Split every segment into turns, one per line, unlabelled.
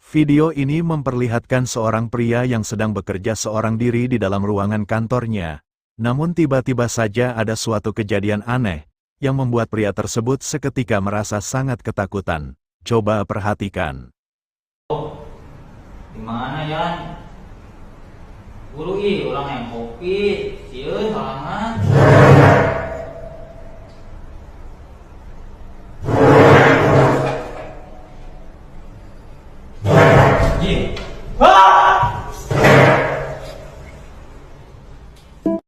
Video ini memperlihatkan seorang pria yang sedang bekerja seorang diri di dalam ruangan kantornya. Namun tiba-tiba saja ada suatu kejadian aneh, yang membuat pria tersebut seketika merasa sangat ketakutan. Coba perhatikan.
Di mana Yan? Guru orang yang kopi, sieun halangan.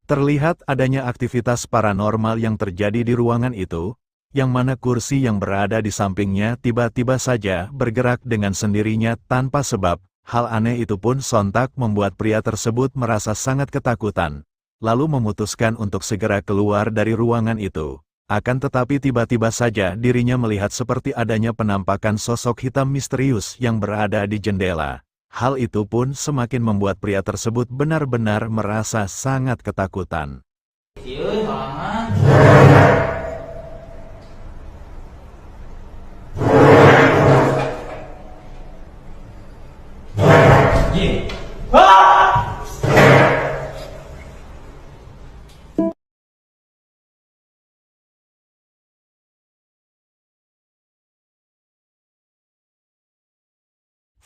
Terlihat adanya aktivitas paranormal yang terjadi di ruangan itu, yang mana kursi yang berada di sampingnya tiba-tiba saja bergerak dengan sendirinya tanpa sebab. Hal aneh itu pun sontak membuat pria tersebut merasa sangat ketakutan, lalu memutuskan untuk segera keluar dari ruangan itu. Akan tetapi tiba-tiba saja dirinya melihat seperti adanya penampakan sosok hitam misterius yang berada di jendela. Hal itu pun semakin membuat pria tersebut benar-benar merasa sangat ketakutan.
Sieun halangan.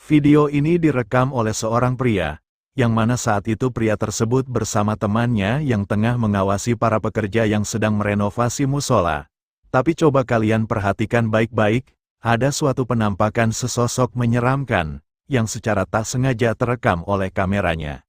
Video ini direkam oleh seorang pria, yang mana saat itu pria tersebut bersama temannya yang tengah mengawasi para pekerja yang sedang merenovasi musola. Tapi coba kalian perhatikan baik-baik, ada suatu penampakan sesosok menyeramkan, yang secara tak sengaja terekam oleh kameranya.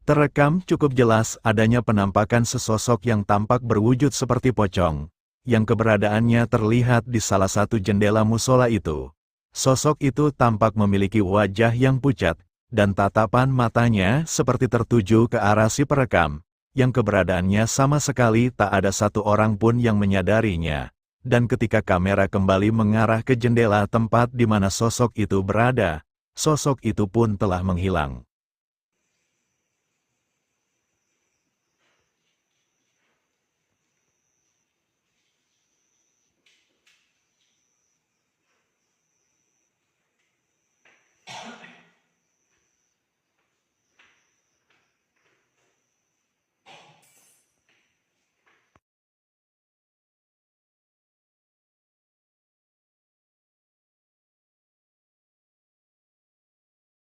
Terekam cukup jelas adanya penampakan sesosok yang tampak berwujud seperti pocong, yang keberadaannya terlihat di salah satu jendela musola itu. Sosok itu tampak memiliki wajah yang pucat, dan tatapan matanya seperti tertuju ke arah si perekam, yang keberadaannya sama sekali tak ada satu orang pun yang menyadarinya. Dan ketika kamera kembali mengarah ke jendela tempat di mana sosok itu berada, sosok itu pun telah menghilang.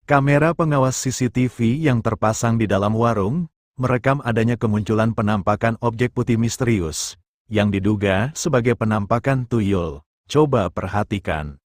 Kamera pengawas CCTV yang terpasang di dalam warung, merekam adanya kemunculan penampakan objek putih misterius, yang diduga sebagai penampakan tuyul. Coba perhatikan.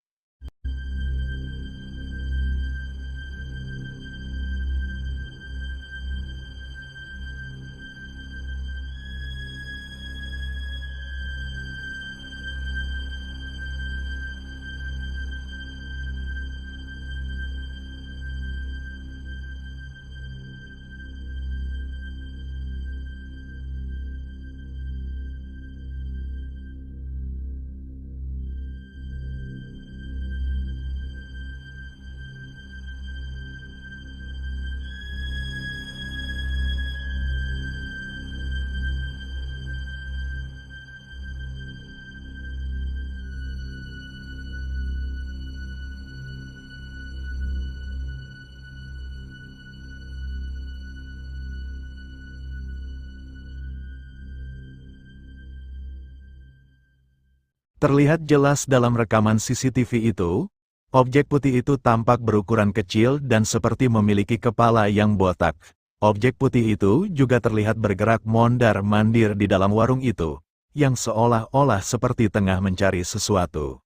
Terlihat jelas dalam rekaman CCTV itu, objek putih itu tampak berukuran kecil dan seperti memiliki kepala yang botak. Objek putih itu juga terlihat bergerak mondar-mandir di dalam warung itu, yang seolah-olah seperti tengah mencari sesuatu.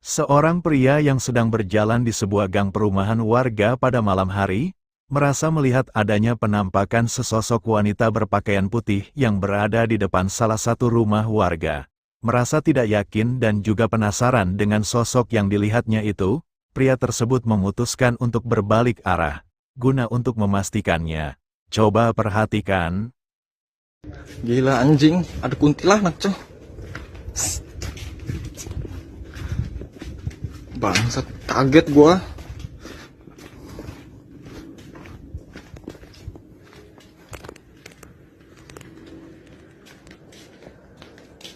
Seorang pria yang sedang berjalan di sebuah gang perumahan warga pada malam hari, merasa melihat adanya penampakan sesosok wanita berpakaian putih yang berada di depan salah satu rumah warga. Merasa tidak yakin dan juga penasaran dengan sosok yang dilihatnya itu, pria tersebut memutuskan untuk berbalik arah, guna untuk memastikannya. Coba perhatikan.
Gila anjing, ada kuntilanak coy. Bangsat, kaget gua.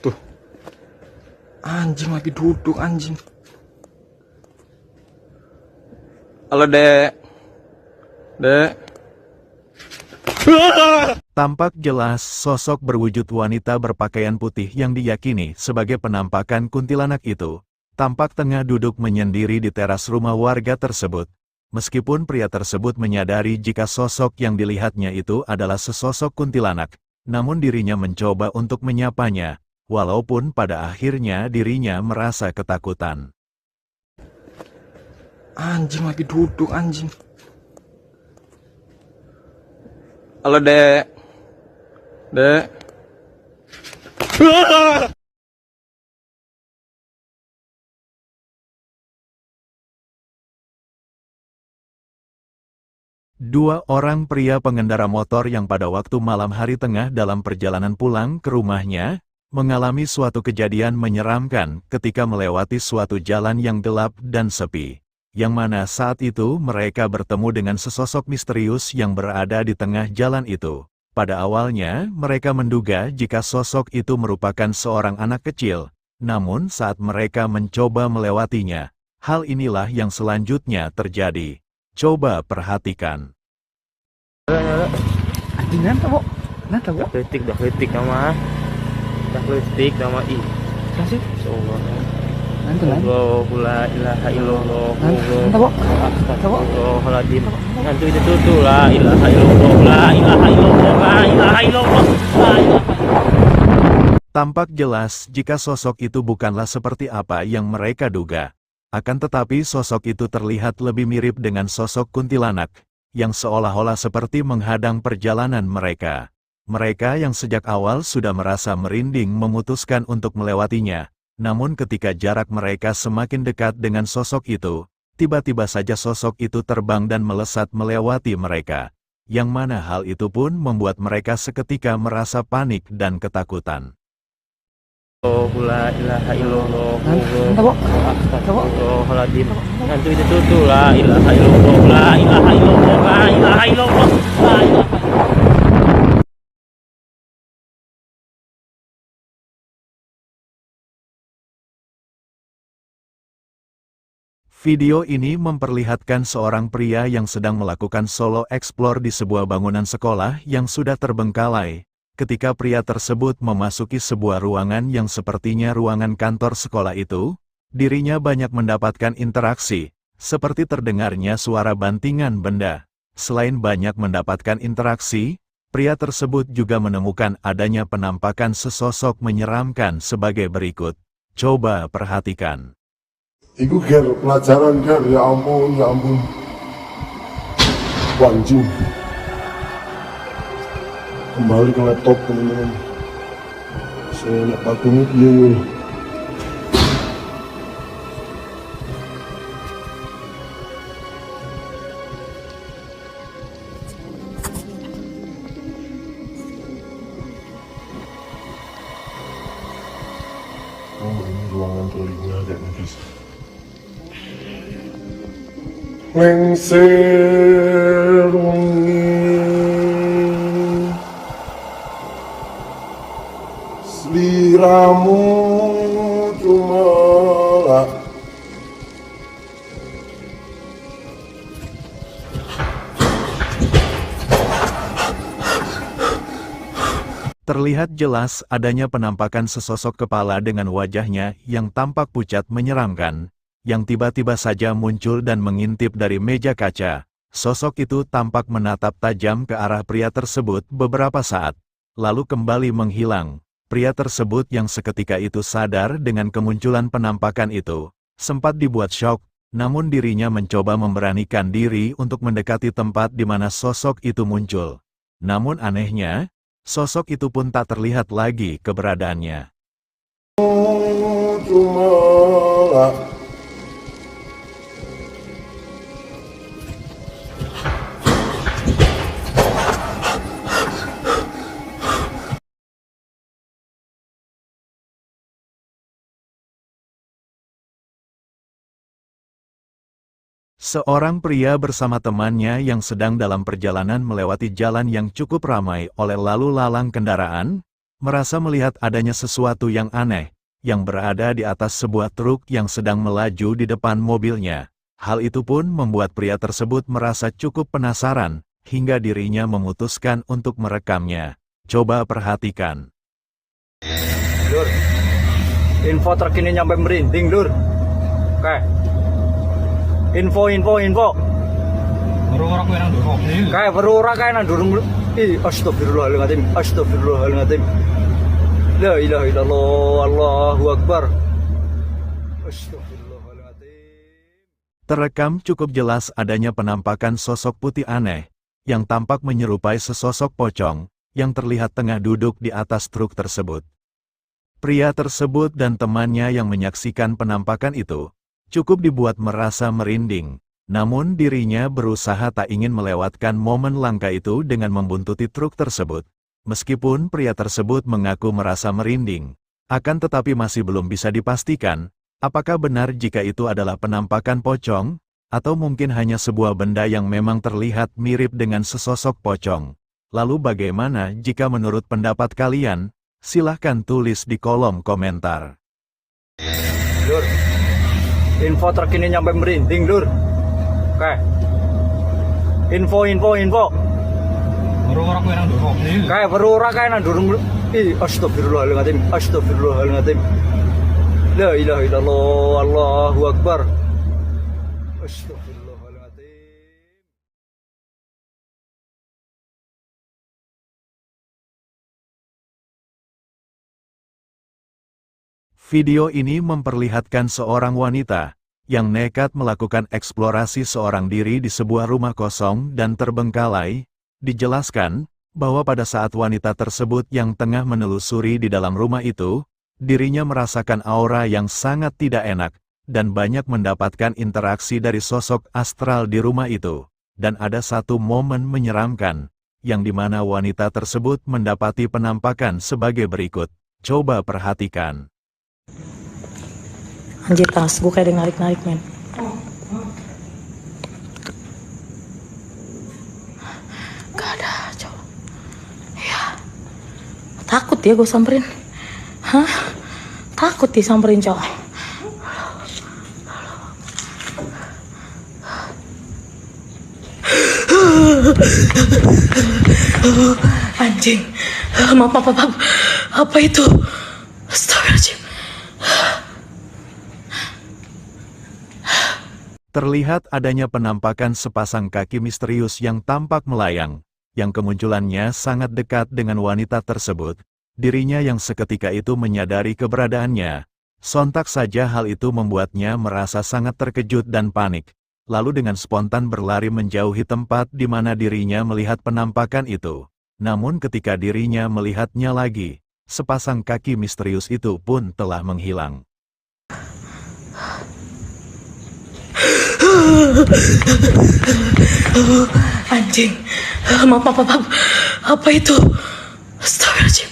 Tuh. Anjing lagi duduk anjing. Halo, Dek. Dek.
Tampak jelas sosok berwujud wanita berpakaian putih yang diyakini sebagai penampakan kuntilanak itu, tampak tengah duduk menyendiri di teras rumah warga tersebut. Meskipun pria tersebut menyadari jika sosok yang dilihatnya itu adalah sesosok kuntilanak, namun dirinya mencoba untuk menyapanya, walaupun pada akhirnya dirinya merasa ketakutan.
Anjing lagi duduk anjing. Halo, Dek. Dek.
Dua orang pria pengendara motor yang pada waktu malam hari tengah dalam perjalanan pulang ke rumahnya, mengalami suatu kejadian menyeramkan ketika melewati suatu jalan yang gelap dan sepi, yang mana saat itu mereka bertemu dengan sesosok misterius yang berada di tengah jalan itu. Pada awalnya, mereka menduga jika sosok itu merupakan seorang anak kecil, namun saat mereka mencoba melewatinya, hal inilah yang selanjutnya terjadi. Coba perhatikan.
Anjing nanti, Bo. Nanti, Bo.
Dah kritik nama ih.
Kasih.
Insyaallah.
Nanti lah.
La ilaha illallah.
Nanti, Bo.
Astagfirullahaladzim. Nanti itu tuh la ilaha illallah. La ilaha illallah. La ilaha illallah. La ilaha.
Tampak jelas jika sosok itu bukanlah seperti apa yang mereka duga. Akan tetapi sosok itu terlihat lebih mirip dengan sosok kuntilanak, yang seolah-olah seperti menghadang perjalanan mereka. Mereka yang sejak awal sudah merasa merinding memutuskan untuk melewatinya, namun ketika jarak mereka semakin dekat dengan sosok itu, tiba-tiba saja sosok itu terbang dan melesat melewati mereka, yang mana hal itu pun membuat mereka seketika merasa panik dan ketakutan.
La ilaha illallah.
Nanti, Bo.
Astagfirullahaladzim. Nanti itu tuh la ilaha illallah. La ilaha illallah. La ilaha illallah. La ilaha.
Video ini memperlihatkan seorang pria yang sedang melakukan solo explore di sebuah bangunan sekolah yang sudah terbengkalai. Ketika pria tersebut memasuki sebuah ruangan yang sepertinya ruangan kantor sekolah itu, dirinya banyak mendapatkan interaksi, seperti terdengarnya suara bantingan benda. Selain banyak mendapatkan interaksi, pria tersebut juga menemukan adanya penampakan sesosok menyeramkan sebagai berikut. Coba perhatikan.
Iku ger pelajaran ger, ya ampun, ya ampun. Anjing. Kembali ke laptop teman-teman. Saya nak patung dia. Oh, ini ruangan telinga kayaknya guys. Lengser wengi sliramu cuma
Terlihat jelas adanya penampakan sesosok kepala dengan wajahnya yang tampak pucat menyeramkan, yang tiba-tiba saja muncul dan mengintip dari meja kaca. Sosok itu tampak menatap tajam ke arah pria tersebut beberapa saat, lalu kembali menghilang. Pria tersebut yang seketika itu sadar dengan kemunculan penampakan itu, Sempat dibuat syok, namun dirinya mencoba memberanikan diri untuk mendekati tempat di mana sosok itu muncul. Namun anehnya, sosok itu pun tak terlihat lagi keberadaannya. Seorang pria bersama temannya yang sedang dalam perjalanan melewati jalan yang cukup ramai oleh lalu lalang kendaraan, merasa melihat adanya sesuatu yang aneh, yang berada di atas sebuah truk yang sedang melaju di depan mobilnya. Hal itu pun membuat pria tersebut merasa cukup penasaran, hingga dirinya memutuskan untuk merekamnya. Coba perhatikan.
Lur, info terkini nyampe merinding, Lur. Oke. Info.
Baru-baru aku yang dorong nih.
Kayak berura kayak nang durung. Astagfirullahaladzim. La ilaha illallah, Allahu Akbar. Astagfirullahaladzim.
Terekam cukup jelas adanya penampakan sosok putih aneh, yang tampak menyerupai sesosok pocong, yang terlihat tengah duduk di atas truk tersebut. Pria tersebut dan temannya yang menyaksikan penampakan itu, cukup dibuat merasa merinding, namun dirinya berusaha tak ingin melewatkan momen langka itu dengan membuntuti truk tersebut. Meskipun pria tersebut mengaku merasa merinding, akan tetapi masih belum bisa dipastikan, apakah benar jika itu adalah penampakan pocong, atau mungkin hanya sebuah benda yang memang terlihat mirip dengan sesosok pocong. Lalu bagaimana jika menurut pendapat kalian? Silahkan tulis di kolom komentar.
Lur, info terkini nyampe merinding, Lur. Oke. Info.
Baru-baru aku yang dorong nih.
Kayak berura kayak nang durung. Astagfirullahaladzim. La ilaha illallah, Allahu Akbar. Astagfirullahaladzim.
Video ini memperlihatkan seorang wanita yang nekat melakukan eksplorasi seorang diri di sebuah rumah kosong dan terbengkalai. Dijelaskan bahwa pada saat wanita tersebut yang tengah menelusuri di dalam rumah itu, dirinya merasakan aura yang sangat tidak enak dan banyak mendapatkan interaksi dari sosok astral di rumah itu. Dan ada satu momen menyeramkan, yang dimana wanita tersebut mendapati penampakan sebagai berikut. Coba perhatikan.
Anjir, tas gue kayak ada narik-narik, men. Gak ada, coba. Ya. Takut ya gue samperin. Hah? Takut disamperin, coba. Anjing. Maaf. Apa itu? Astagfirullahaladzim.
Terlihat adanya penampakan sepasang kaki misterius yang tampak melayang, yang kemunculannya sangat dekat dengan wanita tersebut. Dirinya yang seketika itu menyadari keberadaannya. Sontak saja hal itu membuatnya merasa sangat terkejut dan panik. Lalu dengan spontan berlari menjauhi tempat di mana dirinya melihat penampakan itu. Namun ketika dirinya melihatnya lagi, sepasang kaki misterius itu pun telah menghilang.
Anjing. Maaf. Apa itu? Astagfirullahaladzim.